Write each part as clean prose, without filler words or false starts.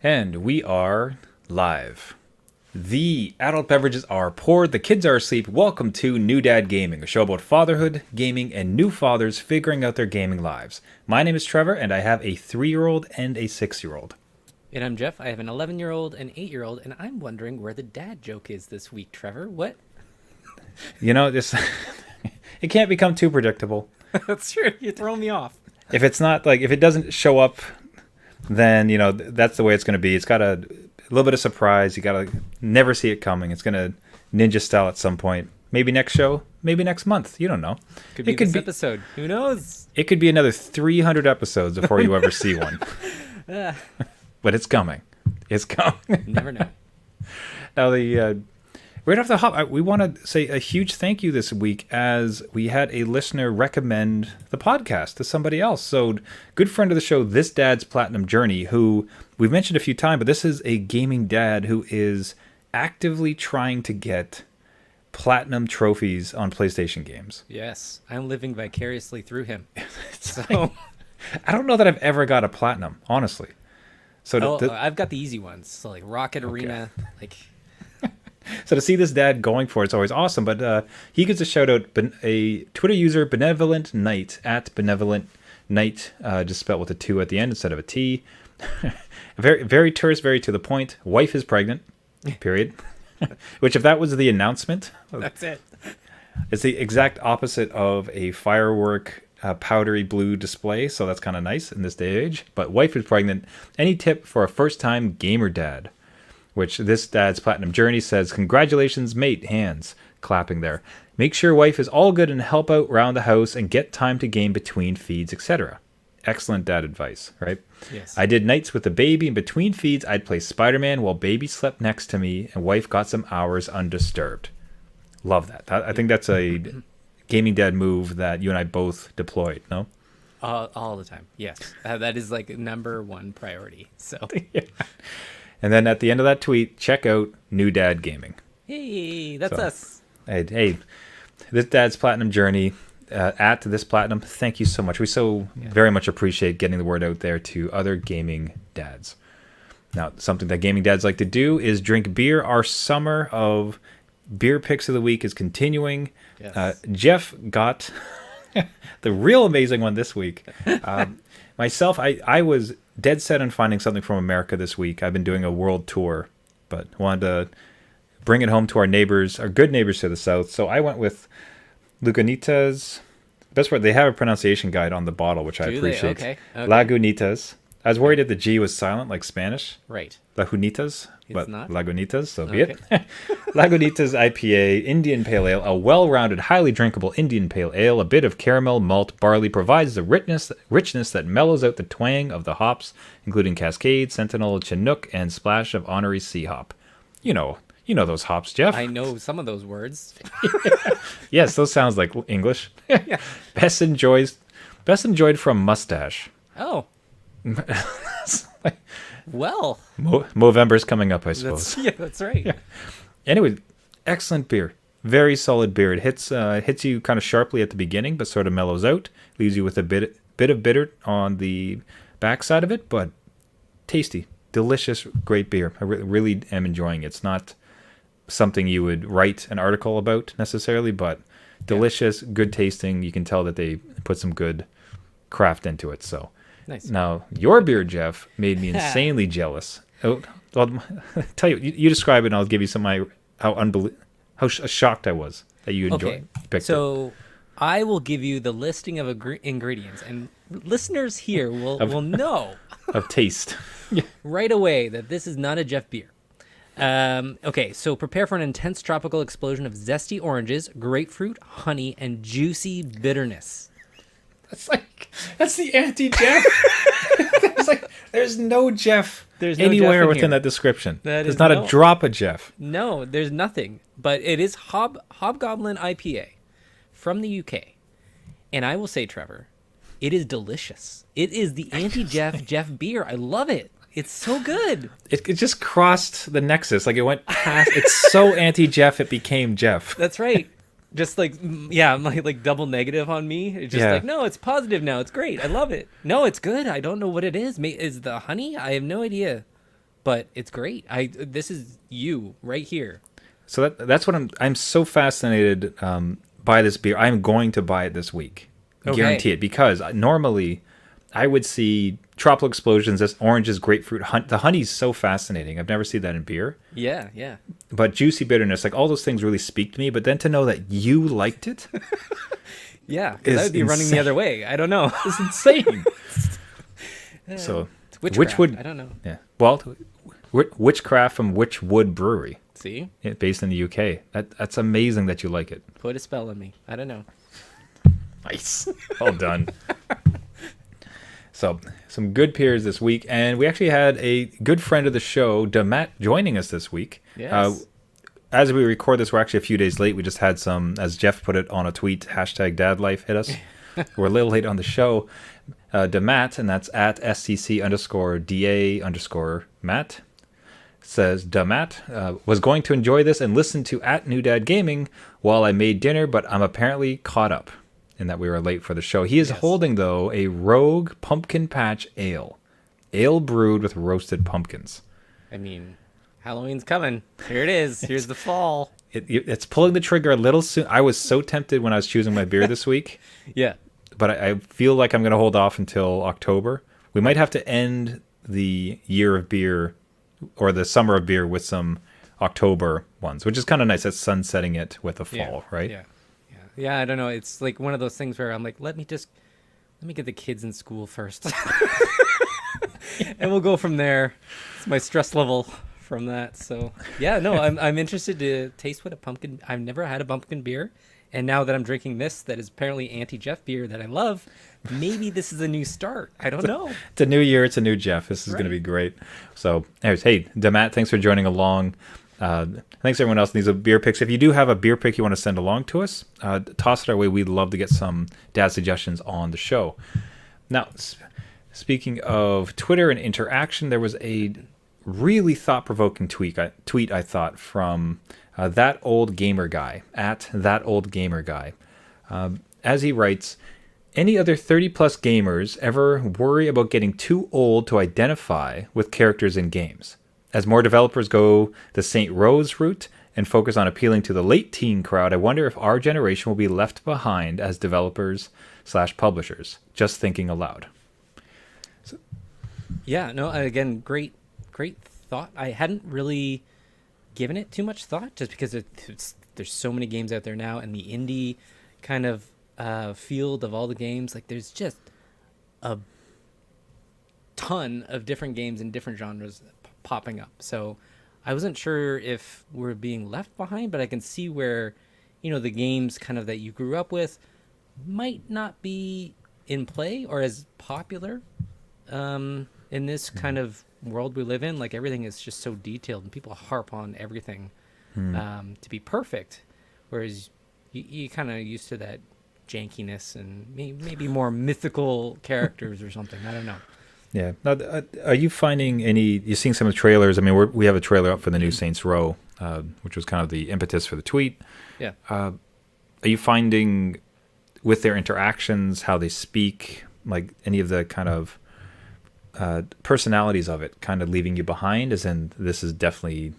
And we are live. The adult beverages are poured, the kids are asleep. Welcome to New Dad Gaming, a show about fatherhood, gaming, and new fathers figuring out their gaming lives. My name is Trevor, and I have a 3-year-old and a 6-year-old. And I'm Jeff. I have an 11-year-old, an 8-year-old, and I'm wondering where the dad joke is this week, Trevor. What? You know, this it can't become too predictable. That's true. You're throwing me off. If it's not like if it doesn't show up, then that's the way it's going to be. It's got a little bit of surprise. You got to never see it coming. It's going to ninja style at some point. Maybe next show, maybe next month. You don't know. Could be this episode. Who knows? It could be another 300 episodes before you ever see one. But it's coming. It's coming. Never know. Now, right off the hop, we want to say a huge thank you this week as we had a listener recommend the podcast to somebody else. So, good friend of the show, This Dad's Platinum Journey, who we've mentioned a few times, but this is a gaming dad who is actively trying to get platinum trophies on PlayStation games. Yes, I'm living vicariously through him. So, I don't know that I've ever got a platinum, honestly. So I've got the easy ones. So, like Rocket Arena, like. So to see this dad going for it's always awesome. But he gets a shout out, a Twitter user, Benevolent Knight, at Benevolent Knight, just spelled with a 2 at the end instead of a T. Very, very terse, very to the point. Wife is pregnant, period. Which, if that was the announcement, that's it. It's the exact opposite of a firework powdery blue display. So that's kind of nice in this day and age. But wife is pregnant. Any tip for a first-time gamer dad? Which This Dad's Platinum Journey says, congratulations, mate, hands, clapping there. Make sure wife is all good and help out around the house and get time to game between feeds, etc. Excellent dad advice, right? Yes. I did nights with the baby. In between feeds, I'd play Spider-Man while baby slept next to me and wife got some hours undisturbed. Love that. I think that's a gaming dad move that you and I both deployed, no? All the time, yes. That is like number one priority, so... Yeah. And then at the end of that tweet, check out New Dad Gaming. Hey, that's us. Hey, This Dad's Platinum Journey, at This Platinum, thank you so much. We very much appreciate getting the word out there to other gaming dads. Now, something that gaming dads like to do is drink beer. Our summer of beer picks of the week is continuing. Yes. Jeff got the real amazing one this week. Myself, I was dead set on finding something from America this week. I've been doing a world tour, but wanted to bring it home to our neighbors, our good neighbors to the south. So I went with Lagunitas. Best part, they have a pronunciation guide on the bottle, which I appreciate. Okay. Lagunitas. I was worried that the G was silent, like Spanish. Right. Lagunitas, but not? Lagunitas, so be it. Lagunitas IPA, Indian Pale Ale, a well-rounded, highly drinkable Indian Pale Ale. A bit of caramel, malt, barley provides the richness that mellows out the twang of the hops, including Cascade, Sentinel, Chinook, and splash of Honorary Sea Hop. You know those hops, Jeff. I know some of those words. Yes, those sounds like English. Yeah. Best enjoyed from Mustache. Oh. Well, Movember's coming up, I suppose. That's right. Yeah. Anyway, excellent beer. Very solid beer. It hits you kind of sharply at the beginning, but sort of mellows out. Leaves you with a bit of bitter on the backside of it, but tasty, delicious, great beer. I really am enjoying it. It's not something you would write an article about necessarily, but delicious, good tasting. You can tell that they put some good craft into it. So. Nice. Now, your beer, Jeff, made me insanely jealous. I'll tell you describe it, and I'll give you how shocked I was that you picked it. So I will give you the listing of ingredients, and listeners here will know of taste right away that this is not a Jeff beer. Okay, so prepare for an intense tropical explosion of zesty oranges, grapefruit, honey, and juicy bitterness. That's the anti-Jeff. There's no Jeff anywhere within that description. There's not a drop of Jeff. No, there's nothing. But it is Hobgoblin IPA from the UK. And I will say, Trevor, it is delicious. It is the anti-Jeff beer. I love it. It's so good. It just crossed the nexus. Like it went past. It's so anti-Jeff it became Jeff. That's right. Just like, yeah, like double negative on me. It's just like, no, it's positive now. It's great. I love it. No, it's good. I don't know what it is. Is the honey? I have no idea. but it's great. This is you right here. So that's what I'm so fascinated by this beer. I'm going to buy it this week. Okay. Guarantee it, because normally I would see tropical explosions, this oranges, grapefruit, the honey's so fascinating. I've never seen that in beer. Yeah, yeah. But juicy bitterness, like all those things really speak to me. But then to know that you liked it Yeah, because I would be running the insane. other way. I don't know. is insane. So It's witchcraft. which would I don't know. yeah? Well, witchcraft from Witchwood Brewery, See? based in the UK. That's amazing that you like it. Put a spell on me. I don't know. Nice. Well done. So, some good peers this week. And we actually had a good friend of the show, Damat, joining us this week. Yes. As we record this, we're actually a few days late. We just had some, as Jeff put it on a tweet, #DadLife hit us. We're a little late on the show. Damat, and that's at SCC_DA_Matt, says, Damat was going to enjoy this and listen to at New Dad Gaming while I made dinner, but I'm apparently caught up in that we were late for the show. He is holding, though, a Rogue Pumpkin Patch Ale. Ale brewed with roasted pumpkins. I mean, Halloween's coming. Here it is. Here's the fall. It's pulling the trigger a little soon. I was so tempted when I was choosing my beer this week, Yeah. but I feel like I'm going to hold off until October. We might have to end the year of beer or the summer of beer with some October ones, which is kind of nice. That's sunsetting it with the fall, right? Yeah. Yeah, I don't know. It's like one of those things where I'm like, let me get the kids in school first. And we'll go from there. It's my stress level from that. So yeah, no, I'm interested to taste what a pumpkin. I've never had a pumpkin beer, and now that I'm drinking this, that is apparently anti-Jeff beer that I love, maybe this is a new start. I don't know. It's a new year. It's a new Jeff. This is going to be great. So, anyways, hey, Damat, thanks for joining along. Thanks everyone else. These are beer picks. If you do have a beer pick you want to send along to us, toss it our way. We'd love to get some dad suggestions on the show. Now, speaking of Twitter and interaction, there was a really thought-provoking tweet I thought from That Old Gamer Guy, at That Old Gamer Guy. As he writes, any other 30-plus gamers ever worry about getting too old to identify with characters in games? As more developers go the Saint Rose route and focus on appealing to the late teen crowd, I wonder if our generation will be left behind as developers/publishers. Just thinking aloud. Yeah, no, again, great thought. I hadn't really given it too much thought just because there's so many games out there now, and the indie kind of field of all the games, like there's just a ton of different games in different genres popping up. So I wasn't sure if we're being left behind, but I can see where, the games kind of that you grew up with might not be in play or as popular in this kind of world we live in. Like everything is just so detailed and people harp on everything to be perfect, whereas you kind of used to that jankiness and maybe more mythical characters or something. I don't know. Yeah. Now, are you finding you're seeing some of the trailers? I mean, we have a trailer up for the new Saints Row, which was kind of the impetus for the tweet. Yeah. Are you finding with their interactions, how they speak, like any of the kind of personalities of it kind of leaving you behind, as in this is definitely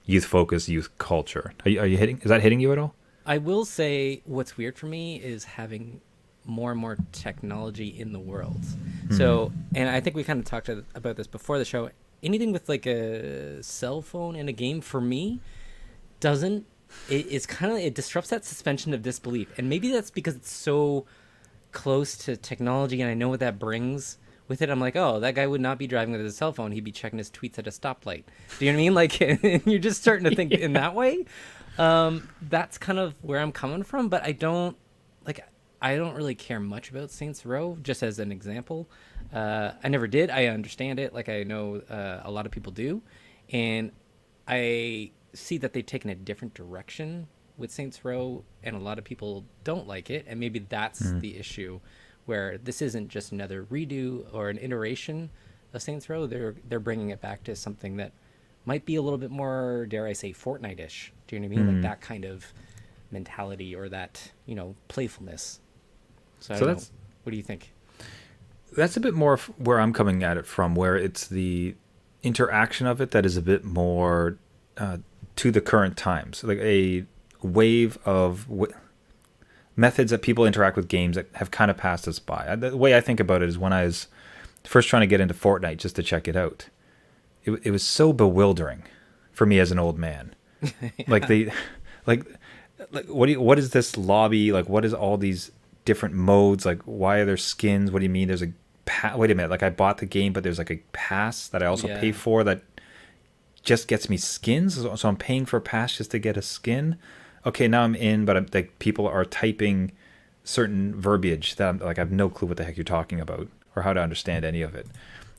youth focused, youth culture? Is that hitting you at all? I will say what's weird for me is having more and more technology in the world. So, and I think we kind of talked about this before the show. Anything with like a cell phone in a game for me it disrupts that suspension of disbelief. And maybe that's because it's so close to technology and I know what that brings with it. I'm like, oh, that guy would not be driving with his cell phone. He'd be checking his tweets at a stoplight. Do you know what I mean? Like, you're just starting to think in that way. That's kind of where I'm coming from, but I don't really care much about Saints Row, just as an example. I never did. I understand it. Like I know a lot of people do. And I see that they've taken a different direction with Saints Row, and a lot of people don't like it. And maybe that's the issue, where this isn't just another redo or an iteration of Saints Row. They're bringing it back to something that might be a little bit more, dare I say, Fortnite-ish. Do you know what I mean? Like that kind of mentality or that, playfulness. So that's, what do you think? That's a bit more where I'm coming at it from, where it's the interaction of it that is a bit more to the current times, like a wave of methods that people interact with games that have kind of passed us by. The way I think about it is when I was first trying to get into Fortnite just to check it out, it was so bewildering for me as an old man. Like like what is this lobby? Like what is all these different modes? Like why are there skins? What do you mean? There's a wait a minute. Like I bought the game, but there's like a pass that I also pay for that just gets me skins. So I'm paying for a pass just to get a skin. Okay, now I'm in, but like people are typing certain verbiage that I'm like I have no clue what the heck you're talking about or how to understand any of it.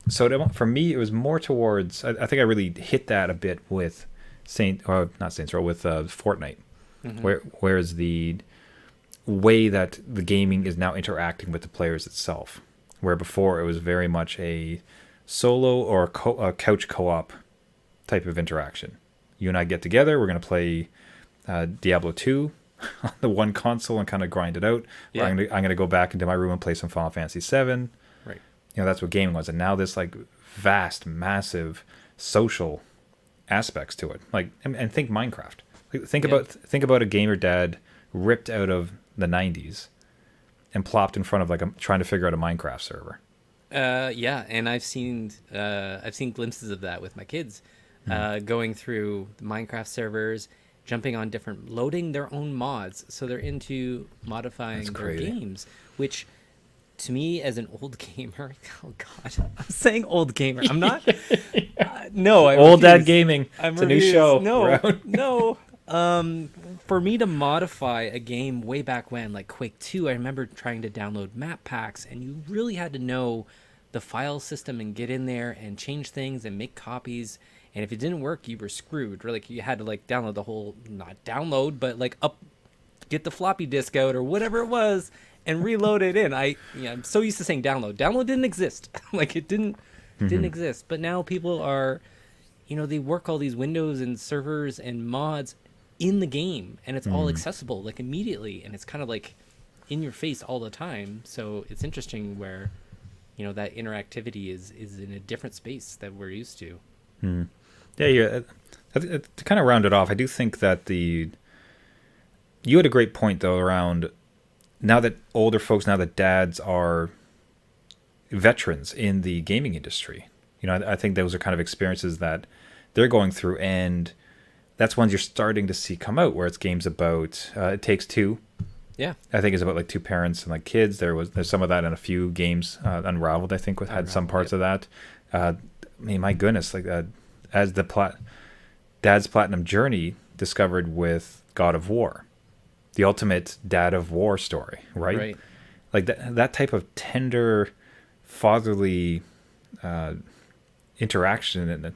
So for me, it was more towards. I think I really hit that a bit with not Saints Row, with Fortnite, whereas the way that the gaming is now interacting with the players itself, where before it was very much a solo or a couch co-op type of interaction. You and I get together, we're going to play Diablo 2 on the one console and kind of grind it out. Yeah. I'm going to go back into my room and play some Final Fantasy 7. Right. That's what gaming was. And now this like vast, massive social aspects to it. Like, and think Minecraft. Think about a gamer dad ripped out of the 90s and plopped in front of like trying to figure out a Minecraft server. Yeah, and I've seen glimpses of that with my kids, going through the Minecraft servers, jumping on loading their own mods. So they're into modifying their games, which to me as an old gamer, oh God, I'm saying old gamer. I'm not. No, I old refuse. Dad Gaming. It's a new show. No. For me to modify a game way back when, like Quake 2, I remember trying to download map packs, and you really had to know the file system and get in there and change things and make copies. And if it didn't work, you were screwed. Or like you had to like download the whole, not download, but like get the floppy disk out or whatever it was and reload it in. I'm so used to saying download. Download didn't exist. Like it didn't exist. But now people are, they work all these windows and servers and mods in the game, and it's all accessible like immediately, and it's kind of like in your face all the time. So it's interesting where that interactivity is in a different space that we're used to. Yeah. To kind of round it off, I do think that you had a great point though around now that older folks, now that dads are veterans in the gaming industry. I think those are kind of experiences that they're going through, and that's ones you're starting to see come out, where it's games about It Takes Two. Yeah, I think it's about like two parents and like kids. There's some of that in a few games. Unraveled, I think, had some parts of that. I mean, my goodness, like as Dad's Platinum Journey discovered with God of War, the ultimate Dad of War story, right? Right. Like that type of tender, fatherly interaction and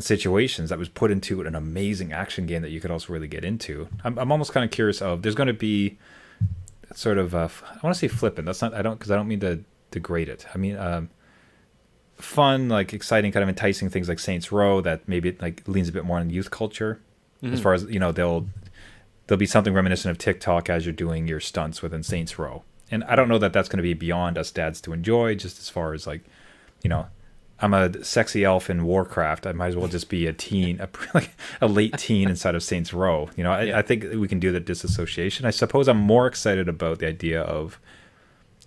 situations that was put into an amazing action game that you could also really get into. I'm almost kind of curious there's going to be sort of I want to say flippant. That's not because I don't mean to degrade it. I mean fun, like exciting, kind of enticing things like Saints Row that maybe it like leans a bit more on youth culture. As far as there'll be something reminiscent of TikTok as you're doing your stunts within Saints Row. And I don't know that that's going to be beyond us dads to enjoy, just as far as like, I'm a sexy elf in Warcraft. I might as well just be a teen, a late teen inside of Saints Row. I think we can do the disassociation. I suppose I'm more excited about the idea of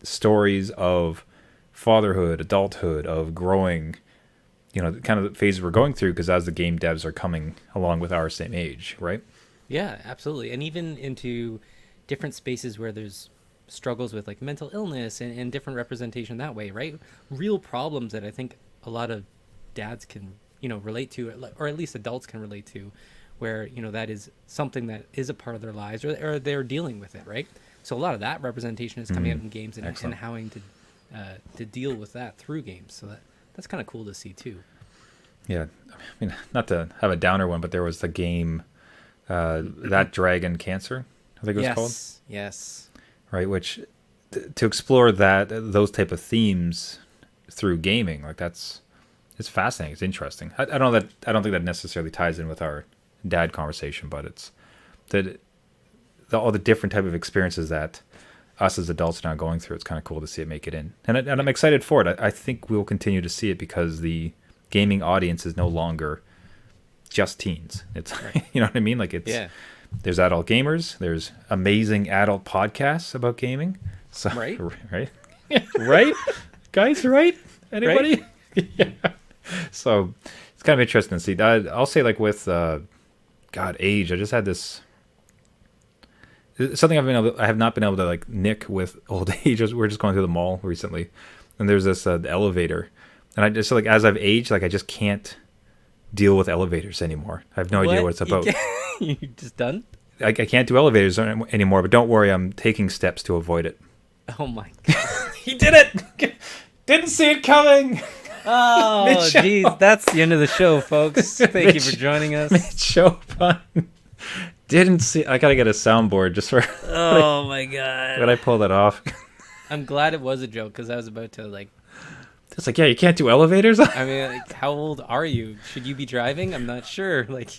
stories of fatherhood, adulthood, of growing, kind of the phases we're going through, because as the game devs are coming along with our same age, right? Yeah, absolutely. And even into different spaces where there's struggles with like mental illness and different representation that way, right? Real problems that I think a lot of dads can, relate to, or at least adults can relate to, where, that is something that is a part of their lives, or they're dealing with it, right? So a lot of that representation is coming out in games and having to deal with that through games. So that's kind of cool to see too. Yeah. I mean, not to have a downer one, but there was the game, That Dragon Cancer, I think it was called. Yes. Right. Which to explore those type of themes through gaming, like it's fascinating. It's interesting. I don't think that necessarily ties in with our dad conversation, but it's that all the different type of experiences that us as adults are now going through. It's kind of cool to see it make it in, and I'm excited for it. I think we'll continue to see it because the gaming audience is no longer just teens. It's you know what I mean? Like it's Yeah. there's adult gamers, there's amazing adult podcasts about gaming. So Right. right? Right? Guys, right? Anybody? Yeah. So it's kind of interesting to see. I'll say like with God, age, I just had this something I have not been able to like nick with old age. We're just going through the mall recently, and there's this elevator, and I just like as I've aged, like I just can't deal with elevators anymore. I have no idea what it's about. You just done? I can't do elevators anymore. But don't worry, I'm taking steps to avoid it. Oh my god. He did it! Didn't see it coming. Oh, Mid-show. jeez, that's the end of the show, folks. Thank you for joining us. Show fun. Didn't see. I gotta get a soundboard just for Oh my god. when I pull that off. I'm glad it was a joke because I was about to like. It's like, yeah, you can't do elevators. I mean, like, how old are you? Should you be driving? I'm not sure. Like,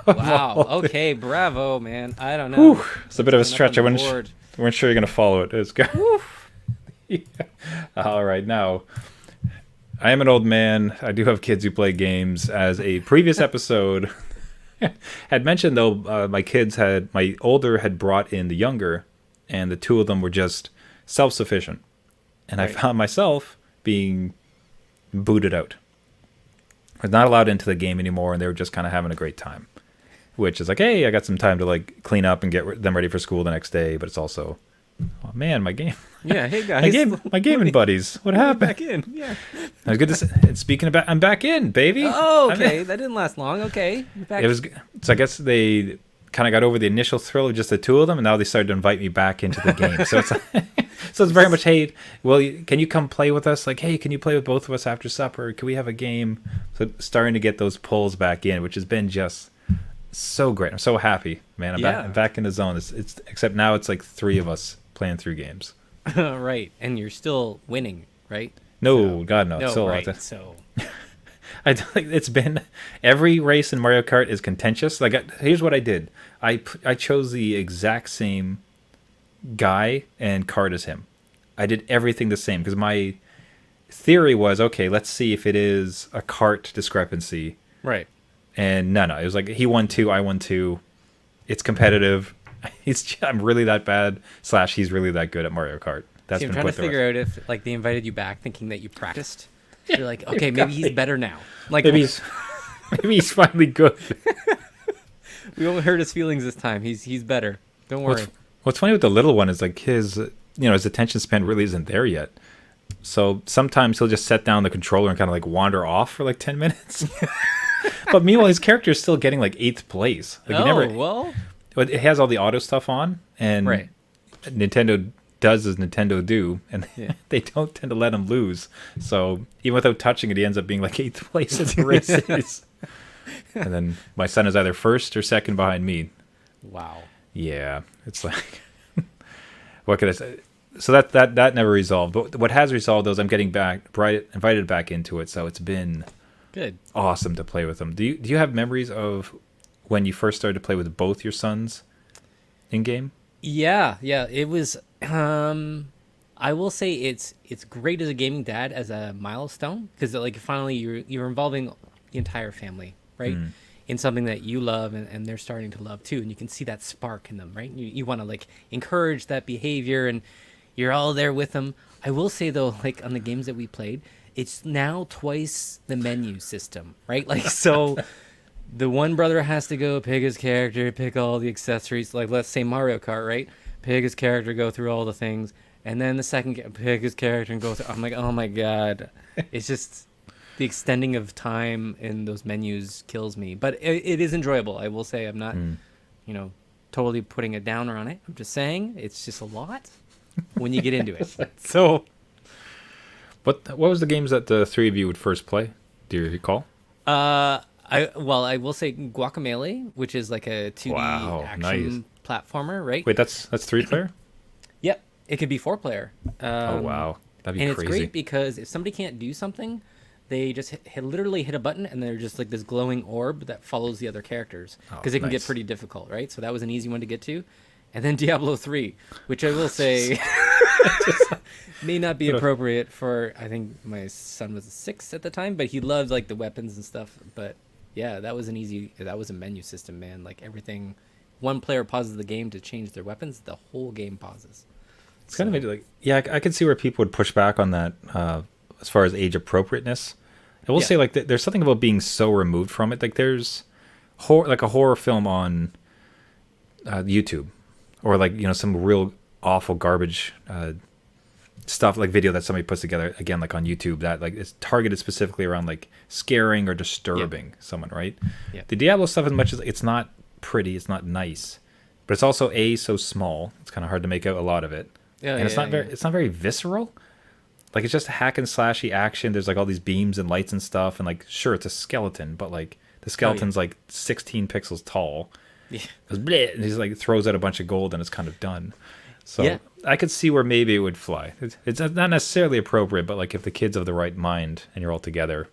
wow. Okay, bravo, man. I don't know. Whew, it's a bit of a Coming up stretch. I on the wasn't, board. weren't sure you're gonna follow it. It's good. Yeah. All right, now I am an old man. I do have kids who play games. As a previous episode had mentioned, though, my older had brought in the younger, and the two of them were just self-sufficient, and I Right. found myself being booted out. I was not allowed into the game anymore, and they were just kind of having a great time. Which is like, hey, I got some time to like clean up and get them ready for school the next day. But it's also, oh man, my game, Yeah, hey guys. my gaming buddies. What happened? Back in. Yeah. I was good to. And speaking about, I'm back in, baby. Oh, I'm okay. in. That didn't last long. Okay. You're back. It was. So I guess they kind of got over the initial thrill of just the two of them, and now they started to invite me back into the game. So it's so it's very much, hey, well, can you come play with us? Like, hey, can you play with both of us after supper? Can we have a game? So starting to get those pulls back in, which has been just so great. I'm so happy, man. I'm back in the zone. It's except now it's like three of us playing through games. Right. And you're still winning, right? No, God, no. No, It's still a lot right. to- So, it's been every race in Mario Kart is contentious. Like, here's what I did. I chose the exact same guy and card as him. I did everything the same because my theory was, okay, let's see if it is a cart discrepancy. right. And no, it was like he won two, I won two. It's competitive. I'm really that bad. / he's really that good at Mario Kart. That's See, I'm been trying to put the rest- figure out if, like, they invited you back thinking that you practiced. You're like, okay, maybe he's better now. Like, Maybe he's finally good. we won't hurt his feelings this time. He's better. Don't worry. What's funny with the little one is like his attention span really isn't there yet. So sometimes he'll just set down the controller and kind of like wander off for like 10 minutes. But meanwhile, his character is still getting like 8th place. Like well, but it has all the auto stuff on, and right. Nintendo does as Nintendo do, and Yeah. they don't tend to let him lose. So even without touching it, he ends up being like 8th place in the races. And then my son is either first or second behind me. Wow. Yeah, it's like, what could I say? So that never resolved. But what has resolved, though, is I'm getting invited back into it. So it's been Good. awesome to play with them. Do you have memories of when you first started to play with both your sons in game? Yeah. It was. I will say it's great as a gaming dad as a milestone because like finally you're involving the entire family, right? In something that you love and they're starting to love too, and you can see that spark in them, right? You want to like encourage that behavior, and you're all there with them. I will say though, like on the games that we played, it's now twice the menu system, right? Like so. The one brother has to go pick his character, pick all the accessories, like let's say Mario Kart, right? Pick his character, go through all the things, and then the second pick his character and go through. I'm like, oh my god, it's just the extending of time in those menus kills me. But it is enjoyable. I will say I'm not, totally putting a downer on it. I'm just saying it's just a lot when you get into it. So, What was the games that the three of you would first play? Do you recall? I will say Guacamelee, which is like a 2D Wow, action platformer, right? Wait, that's 3-player? Yep, it could be 4-player. Oh wow, that'd be And crazy. it's great because if somebody can't do something, they just literally hit a button and they're just like this glowing orb that follows the other characters because it can get nice. pretty difficult, right? So that was an easy one to get to. And then Diablo 3, which I will say May not be appropriate for, I think my son was 6 at the time, but he loved like the weapons and stuff. But yeah, that was a menu system, man. Like everything, one player pauses the game to change their weapons, the whole game pauses. It's kind of like, yeah, I could see where people would push back on that as far as age appropriateness. I will say, like, there's something about being so removed from it. Like, there's like a horror film on YouTube, or like, you know, some real awful garbage stuff, like video that somebody puts together, again, like on YouTube, that like is targeted specifically around like scaring or disturbing someone, right? Yeah. The Diablo stuff, as much as it's not pretty, it's not nice, but it's also so small. It's kind of hard to make out a lot of it. Yeah, And it's not very visceral. Like, it's just hack and slashy action. There's like all these beams and lights and stuff, and like, sure, it's a skeleton, but like the skeleton's like 16 pixels tall. Yeah. Goes bleh, and he's like throws out a bunch of gold and it's kind of done. So Yeah. I could see where maybe it would fly. It's not necessarily appropriate, but like if the kid's of the right mind and you're all together.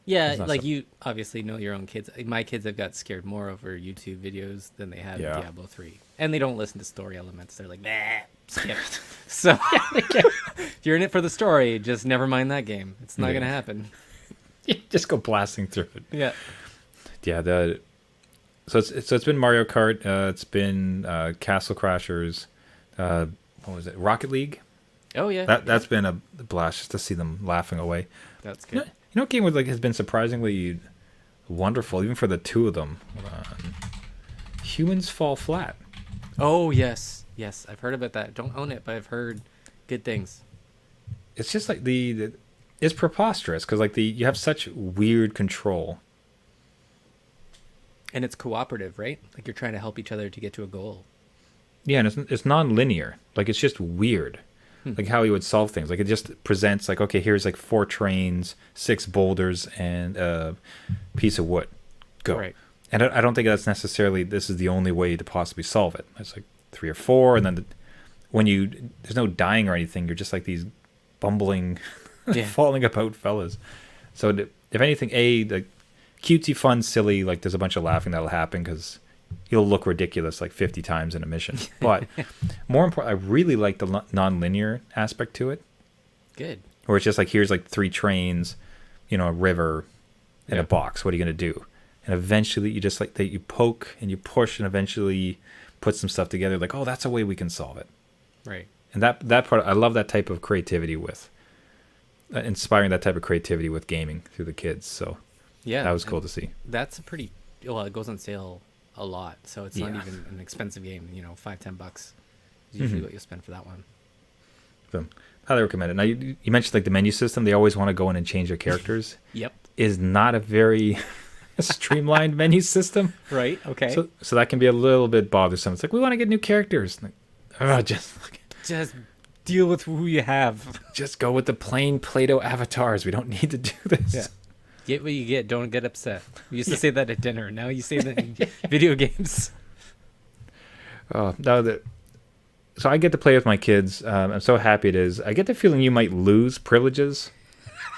Yeah, It's not like so- you obviously know your own kids. My kids have got scared more over YouTube videos than they have Yeah. in Diablo 3. And they don't listen to story elements. They're like, nah, skip. So if you're in it for the story, just never mind that game. It's not Yeah. going to happen. Just go blasting through it. Yeah. Yeah, so it's been Mario Kart, it's been Castle Crashers, what was it, Rocket League? Oh, yeah. That's been a blast just to see them laughing away. That's You know, good. you know what game was like has been surprisingly wonderful, even for the two of them. Humans Fall Flat. Oh, yes. Yes, I've heard about that. Don't own it, but I've heard good things. It's just like it's preposterous because like you have such weird control. And it's cooperative, right? Like you're trying to help each other to get to a goal. Yeah, and it's non-linear. Like, it's just weird. Like how he would solve things. Like, it just presents like, okay, here's like 4 trains, 6 boulders, and a piece of wood. Go. Right. And I don't think that's necessarily this is the only way to possibly solve it. It's like 3 or 4, and then there's no dying or anything. You're just like these bumbling, Yeah. falling about fellas. So if anything, the cutesy, fun, silly, like there's a bunch of laughing that'll happen because you'll look ridiculous like 50 times in a mission. But more important, I really like the non-linear aspect to it, Good. where it's just like, here's like 3 trains, you know, a river, and Yeah. a box. What are you going to do? And eventually you just like that you poke and you push and eventually put some stuff together. Like, oh, that's a way we can solve it. Right. And that part, I love that type of creativity with inspiring that type of creativity with gaming through the kids. So Yeah. that was cool to see. That's a pretty, well, it goes on sale a lot. So it's not Yeah. even an expensive game, you know, $5-10 is usually Mhm. what you spend for that one. So highly recommend it. Now you mentioned like the menu system. They always want to go in and change their characters. Yep. Is not a very streamlined menu system. Right. Okay. So that can be a little bit bothersome. It's like, we want to get new characters. Like, just deal with who you have. just go with the plain Play-Doh avatars. We don't need to do this. Yeah. Get what you get. Don't get upset. We used to say that at dinner. Now you say that in video games. So I get to play with my kids. I'm so happy it is. I get the feeling you might lose privileges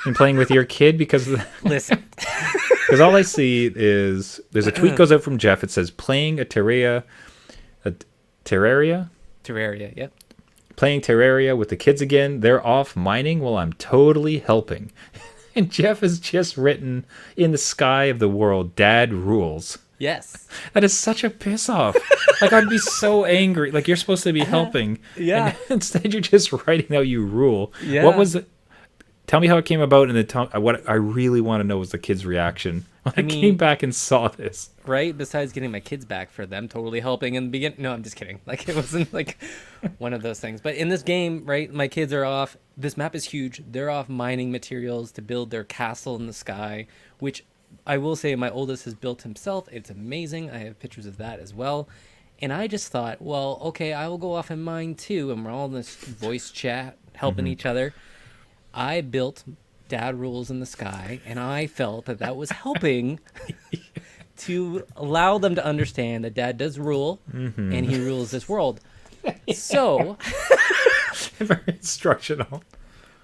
in playing with your kid because Listen. all I see is there's a tweet goes out from Jeff. It says playing a Terraria, Yep. playing Terraria with the kids again. They're off mining while I'm totally helping. And Jeff has just written in the sky of the world, Dad rules. Yes. That is such a piss off. Like, I'd be so angry. Like, you're supposed to be helping. Yeah. And instead, you're just writing out you rule. Yeah. What was it? Tell me how it came about, and then what I really want to know was the kid's reaction when I mean- came back and saw this. Right? Besides getting my kids back for them totally helping in the beginning. No, I'm just kidding. Like, it wasn't like one of those things. But in this game, right, my kids are off. This map is huge. They're off mining materials to build their castle in the sky, which I will say my oldest has built himself. It's amazing. I have pictures of that as well. And I just thought, well, okay, I will go off and mine too. And we're all in this voice chat, helping each other. I built Dad Rules in the Sky, and I felt that was helping to allow them to understand that Dad does rule, and he rules this world. So, Very instructional.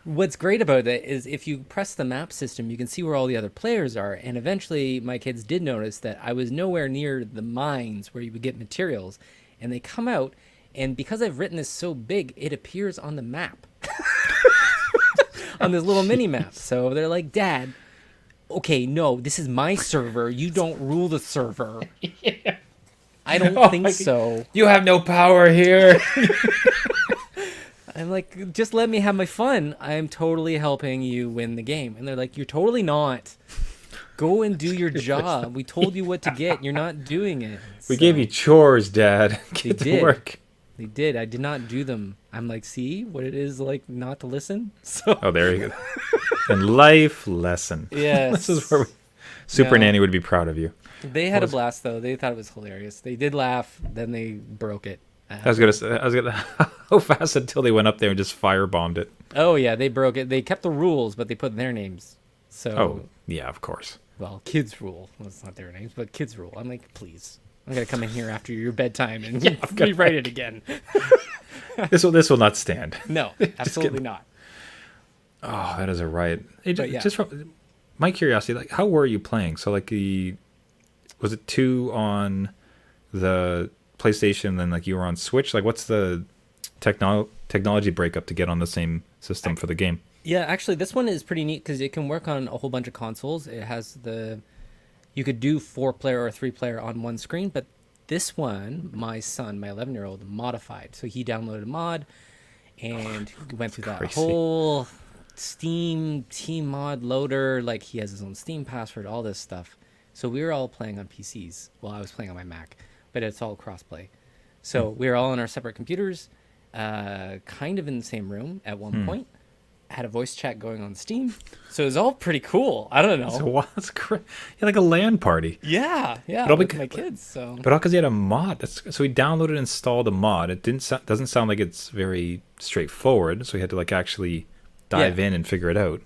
what's great about it is if you press the map system, you can see where all the other players are. And eventually, my kids did notice that I was nowhere near the mines where you would get materials. And they come out, And because I've written this so big, it appears on the map. On this little mini map. So they're like, Dad, okay, no, this is my server. You don't rule the server. I don't think so. You have no power here. I'm like, just let me have my fun. I'm totally helping you win the game. And they're like, you're totally not. Go and do your job. We told you what to get. You're not doing it. We gave you chores, Dad. Get to did. work. They did. I did not do them. I'm like, see what it is like not to listen? So Oh, there you go. And life lesson. yes. This is where Super No. Nanny would be proud of you. They had a blast though. They thought it was hilarious. They did laugh, then they broke it. I was gonna how fast until they went up there and just firebombed it. Oh yeah, they broke it. They kept the rules, but they put their names. So Oh, yeah, of course. well, kids rule. Well, it's not their names, but kids rule. I'm like, please. I'm gonna come in here after your bedtime and rewrite it again. This will not stand. No, absolutely not. Oh, that is a riot. But yeah. Just from my curiosity, like, how were you playing? So, like, was it 2 on the PlayStation, then like you were on Switch? Like, what's the technology breakup to get on the same system for the game? Yeah, actually, this one is pretty neat because it can work on a whole bunch of consoles. It has you could do 4-player or 3-player on one screen, but this one, my son, my 11-year-old, modified. So he downloaded a mod and went through that crazy. whole Steam team mod loader. Like he has his own Steam password, all this stuff. So we were all playing on PCs. Well, I was playing on my Mac, but it's all crossplay. So we were all on our separate computers, kind of in the same room at one point. Had a voice chat going on Steam, so it was all pretty cool. I don't know. So that's great. Yeah, like a LAN party. Yeah, But all with because- my kids. So But all because he had a mod. So he downloaded and installed a mod. It doesn't sound like it's very straightforward. So he had to like actually dive in and figure it out.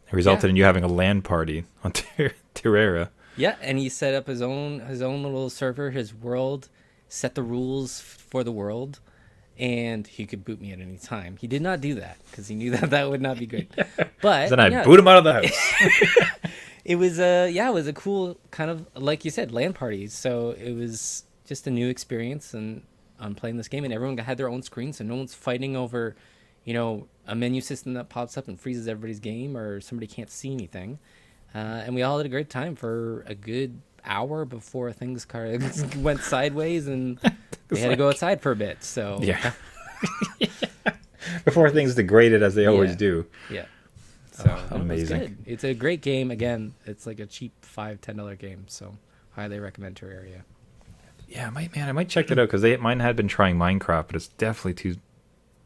It resulted in you having a LAN party on Terraria. yeah, and he set up his own little server, his world, set the rules for the world, and he could boot me at any time. He did not do that because he knew that would not be good. But Then I yeah, boot him out of the house. it was it was a cool kind of, like you said, LAN party. So it was just a new experience and on playing this game, and everyone had their own screen, so no one's fighting over, a menu system that pops up and freezes everybody's game, or somebody can't see anything. And we all had a great time for a good hour before things kind of went sideways, and we had to go outside for a bit. So Yeah. Before things degraded as they always Yeah. do. yeah. So Oh, no, it was amazing. good. It's a great game. Again, it's like a cheap $5-10 game. So highly recommend Terraria. Yeah, I might check that out because mine had been trying Minecraft, but it's definitely too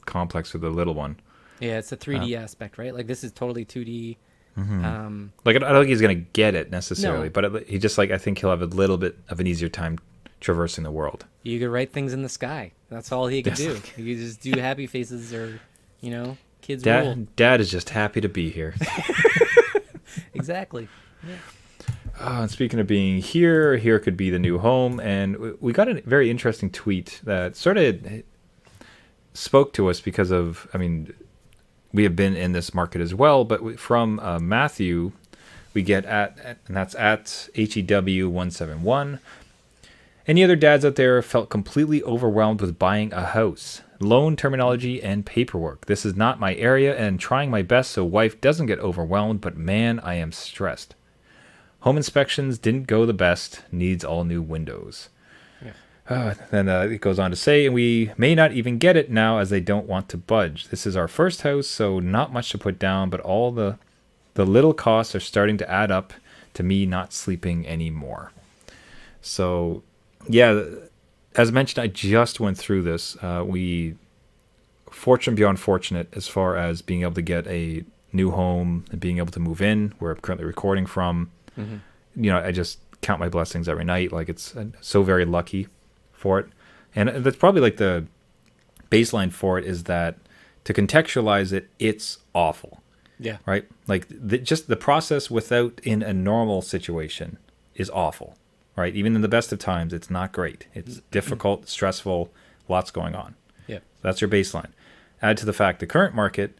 complex for the little one. Yeah, it's a 3D aspect, right? Like this is totally 2D. Like I don't think he's gonna get it necessarily, No. but he just like I think he'll have a little bit of an easier time traversing the world. You could write things in the sky. That's all he could Just do. like- He could just do happy faces or, kids rule. Dad is just happy to be here. Exactly. Oh, and speaking of being here could be the new home. And we got a very interesting tweet that sort of spoke to us because of, we have been in this market as well, but from Matthew, we get and that's at HEW171. Any other dads out there felt completely overwhelmed with buying a house? Loan terminology and paperwork. This is not my area and trying my best so wife doesn't get overwhelmed, but man, I am stressed. Home inspections didn't go the best. Needs all new windows. Then it goes on to say, we may not even get it now as they don't want to budge. This is our first house, so not much to put down, but all the little costs are starting to add up to me not sleeping anymore. So, yeah, as mentioned, I just went through this. We fortunate beyond fortunate as far as being able to get a new home and being able to move in where I'm currently recording from. I just count my blessings every night. Like it's so very lucky for it. And that's probably like the baseline for it is that to contextualize it, it's awful, Yeah. right? Like just the process without in a normal situation is awful, right? Even in the best of times, it's not great. It's difficult, stressful, lots going on. Yeah. That's your baseline. Add to the fact the current market,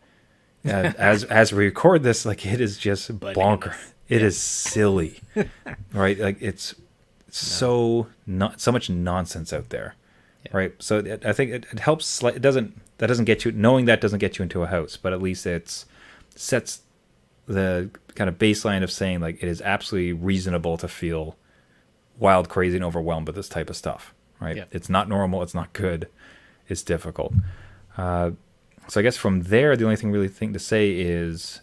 as we record this, like it is just bonker. It is silly, right? Like it's so much nonsense out there, Yeah. right? So I think it helps. It doesn't that doesn't get you knowing that doesn't get you into a house, but at least it's sets the kind of baseline of saying like it is absolutely reasonable to feel wild, crazy, and overwhelmed with this type of stuff, right? Yeah. It's not normal. It's not good. It's difficult. So I guess from there, the only thing really thing to say is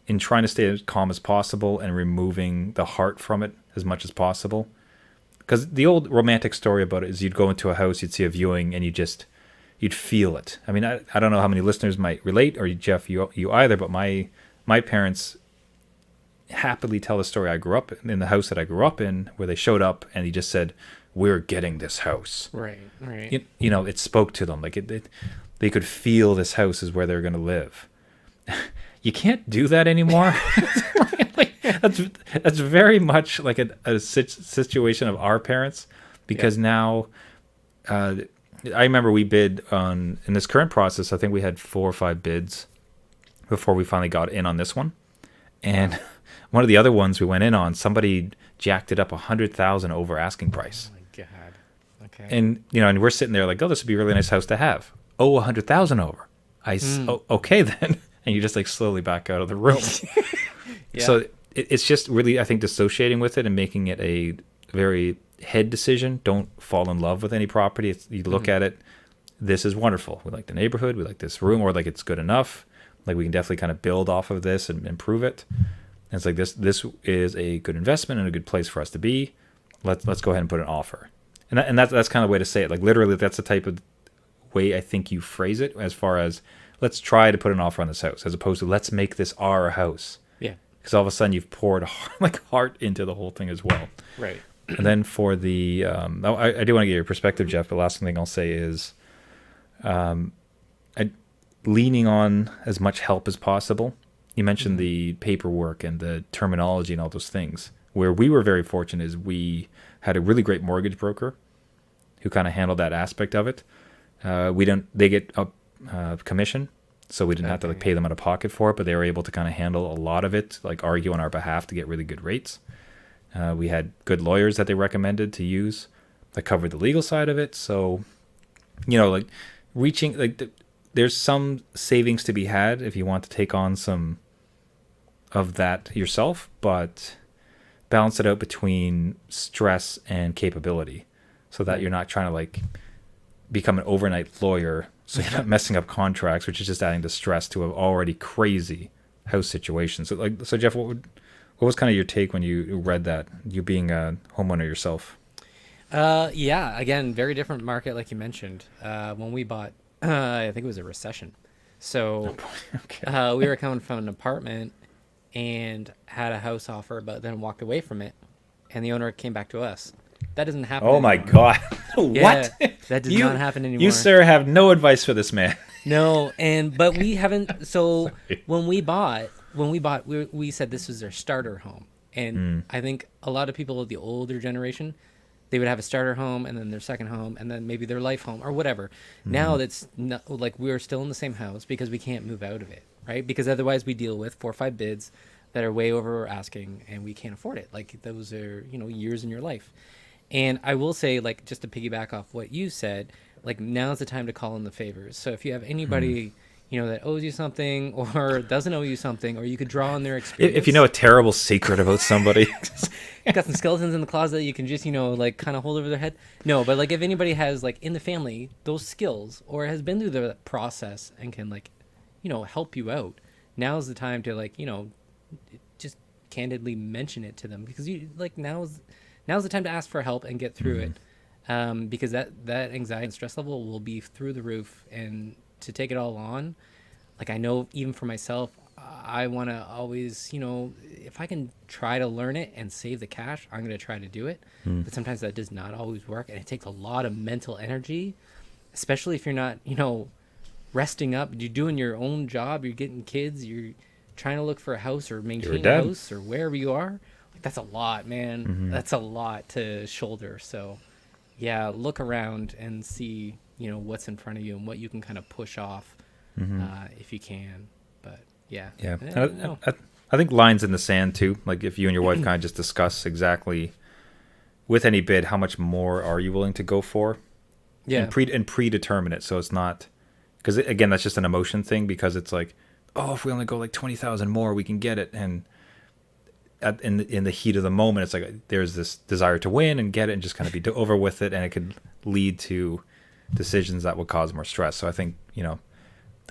in trying to stay as calm as possible and removing the heart from it as much as possible. Because the old romantic story about it is you'd go into a house, you'd see a viewing, and you'd feel it. I mean, I don't know how many listeners might relate, or Jeff, you either, but my parents happily tell the story. I grew up in the house that I grew up in, where they showed up and he just said, "We're getting this house." Right. You know, it spoke to them. Like they could feel this house is where they're going to live. You can't do that anymore. That's very much like a situation of our parents, because now I remember we bid on, in this current process, I think we had 4 or 5 bids before we finally got in on this one. And one of the other ones we went in on, somebody jacked it up 100,000 over asking price. Oh my god. Okay. And and we're sitting there like, oh, this would be a really nice house to have. Oh, 100,000 over. Oh, okay then. And you just like slowly back out of the room. Yeah. So it's just really, I think, dissociating with it and making it a very head decision. Don't fall in love with any property. You look at it. This is wonderful. We like the neighborhood. We like this room, or like it's good enough. Like we can definitely kind of build off of this and improve it. And it's like this is a good investment and a good place for us to be. Let's go ahead and put an offer. And that's kind of the way to say it. Like literally, that's the type of way I think you phrase it, as far as let's try to put an offer on this house, as opposed to let's make this our house. Yeah. Because all of a sudden you've poured heart into the whole thing as well. Right. And then for the, I do want to get your perspective, Jeff. The last thing I'll say is, leaning on as much help as possible. You mentioned the paperwork and the terminology and all those things. Where we were very fortunate is we had a really great mortgage broker who kind of handled that aspect of it. They get a commission, so we didn't have to like pay them out of pocket for it, but they were able to kind of handle a lot of it, like argue on our behalf to get really good rates. We had good lawyers that they recommended to use that covered the legal side of it. So, like reaching, like there's some savings to be had if you want to take on some of that yourself, but balance it out between stress and capability so that you're not trying to like become an overnight lawyer, so you're not messing up contracts, which is just adding the stress to an already crazy house situation. So Jeff, what was kind of your take when you read that, you being a homeowner yourself? Yeah, again, very different market, like you mentioned. When we bought, I think it was a recession. So we were coming from an apartment and had a house offer, but then walked away from it, and the owner came back to us. That doesn't happen Oh my anymore. God. Yeah, What? that does not happen anymore. You, sir, have no advice for this man. No, but we haven't. So when we bought, we said this was their starter home, and I think a lot of people of the older generation, they would have a starter home and then their second home and then maybe their life home or whatever. Now that's not, like we're still in the same house because we can't move out of it, right? Because otherwise we deal with 4 or 5 bids that are way over asking and we can't afford it. Like those are years in your life. And I will say, like, just to piggyback off what you said, like now's the time to call in the favors. So if you have anybody that owes you something or doesn't owe you something, or you could draw on their experience. If you know a terrible secret about somebody. Got some skeletons in the closet you can just, like kind of hold over their head. No, but like if anybody has like in the family those skills or has been through the process and can like, help you out, now's the time to like, just candidly mention it to them, because you like now's the time to ask for help and get through it. Because that anxiety and stress level will be through the roof, and to take it all on, like I know even for myself, I want to always, if I can try to learn it and save the cash, I'm going to try to do it. But sometimes that does not always work, and it takes a lot of mental energy, especially if you're not, resting up. You're doing your own job, you're getting kids, you're trying to look for a house or maintain a house or wherever you are. Like that's a lot, man. That's a lot to shoulder. So yeah, look around and see, what's in front of you and what you can kind of push off if you can. But yeah. I think lines in the sand too. Like if you and your wife kind of just discuss exactly with any bid, how much more are you willing to go for? Yeah. and predetermine it, so it's not, because again, that's just an emotion thing, because it's like, oh, if we only go like 20,000 more, we can get it, and in the heat of the moment, it's like there's this desire to win and get it and just kind of be over with it, and it could lead to decisions that would cause more stress. So I think,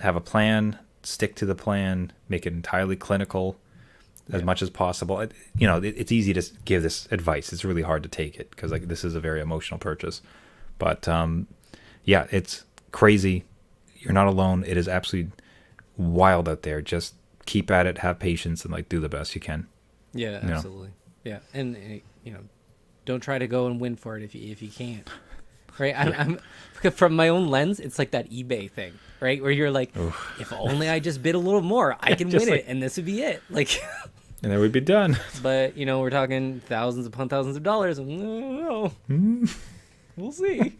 have a plan, stick to the plan, make it entirely clinical as much as possible. It's easy to give this advice. It's really hard to take it because like this is a very emotional purchase. But it's crazy. You're not alone. It is absolutely wild out there. Just keep at it, have patience, and like do the best you can. Yeah, absolutely. Yeah, and don't try to go and win for it if you can't. Right? I'm from my own lens. It's like that eBay thing, right? Where you're like, if only I just bid a little more, I can win it, and this would be it. Like, and then we'd be done. But we're talking thousands upon thousands of dollars. And, we'll see.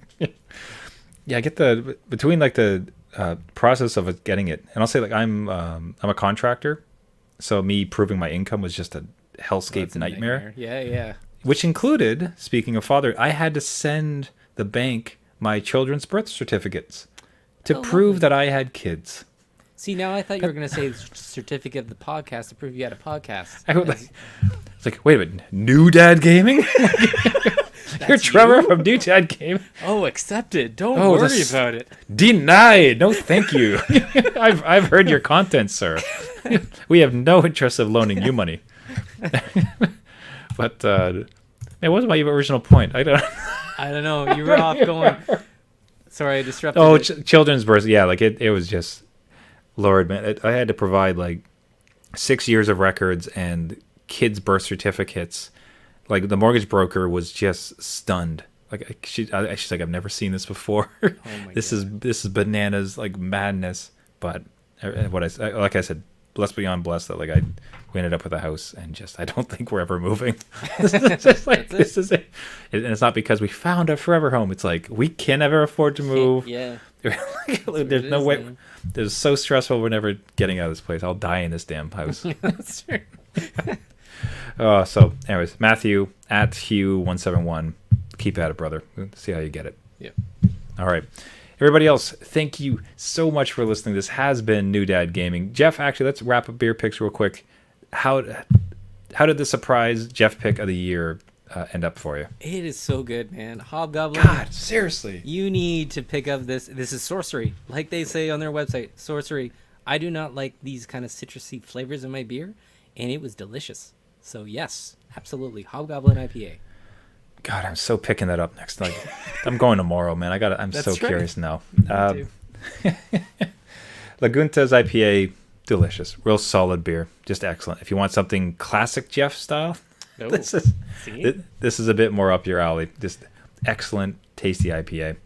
Yeah, I get between like the process of getting it, and I'll say like I'm a contractor, so me proving my income was just a hellscape nightmare. Yeah. Which included, speaking of father, I had to send the bank my children's birth certificates to prove that I had kids. See, now I thought you were going to say certificate of the podcast to prove you had a podcast. It's like, wait a minute, New Dad Gaming? You're Trevor from New Dad Gaming? Oh, accepted. Don't worry about it. Denied. No, thank you. I've heard your content, sir. We have no interest of loaning you money. But it wasn't my original point. I don't know. You were off going. Sorry, I disrupted. Oh, children's birth. Yeah, like it was just, Lord, man. I had to provide like 6 years of records and kids' birth certificates. Like the mortgage broker was just stunned. Like she's like, I've never seen this before. Oh my this God. This is bananas, like madness. But like I said, blessed beyond blessed that like we ended up with a house, and just I don't think we're ever moving. This is it. And it's not because we found a forever home. It's like we can never afford to move. Yeah. There's no way. It's so stressful. We're never getting out of this place. I'll die in this damn house. That's true. So anyways, Matthew at Hugh171. Keep at it, brother. See how you get it. Yeah. All right. Everybody else, thank you so much for listening. This has been New Dad Gaming. Jeff, actually, let's wrap up beer picks real quick. How did the surprise Jeff pick of the year end up for you? It is so good, man. Hobgoblin. God, seriously. You need to pick up this. This is sorcery. Like they say on their website, sorcery. I do not like these kind of citrusy flavors in my beer, and it was delicious. So, yes, absolutely. Hobgoblin IPA. God, I'm so picking that up next. Like, I'm going tomorrow, man. I'm so curious now. Lagunta's IPA, delicious, real solid beer, just excellent. If you want something classic Jeff style, this is a bit more up your alley. Just excellent, tasty IPA.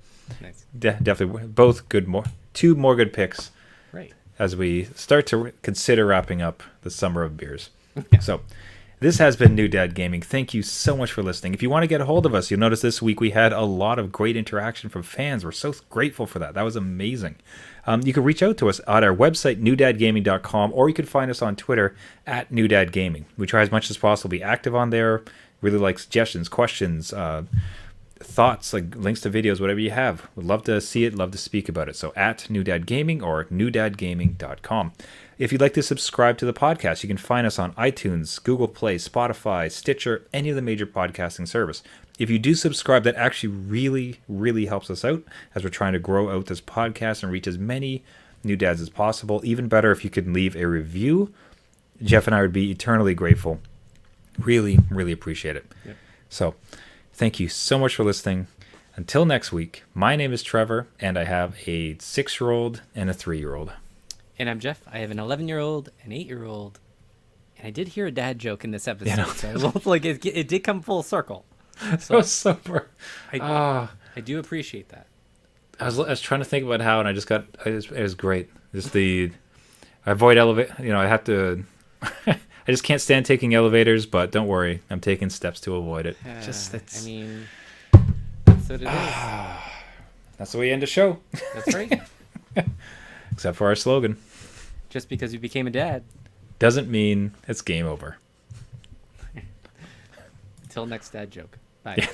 Nice. Definitely both good. Two more good picks. Right. As we start to consider wrapping up the summer of beers. So. This has been New Dad Gaming. Thank you so much for listening. If you want to get a hold of us, you'll notice this week we had a lot of great interaction from fans. We're so grateful for that. That was amazing. You can reach out to us at our website, newdadgaming.com, or you can find us on Twitter at newdadgaming. We try as much as possible to be active on there. Really like suggestions, questions, thoughts, like links to videos, whatever you have. We'd love to see it, love to speak about it. So at newdadgaming or newdadgaming.com. If you'd like to subscribe to the podcast, you can find us on iTunes, Google Play, Spotify, Stitcher, any of the major podcasting service. If you do subscribe, that actually really, really helps us out as we're trying to grow out this podcast and reach as many new dads as possible. Even better if you could leave a review. Jeff and I would be eternally grateful. Really, really appreciate it. Yep. So thank you so much for listening. Until next week, my name is Trevor, and I have a 6-year-old and a 3-year-old. And I'm Jeff. I have an 11-year-old, an 8-year-old, and I did hear a dad joke in this episode. So I will, like it did come full circle. So that was super. I do appreciate that. I was trying to think about how, and it was great. Just I avoid elevator. I have to. I just can't stand taking elevators, but don't worry, I'm taking steps to avoid it. That's what it is. That's the way you end a show. That's right. Except for our slogan. Just because you became a dad doesn't mean it's game over. Until next dad joke. Bye.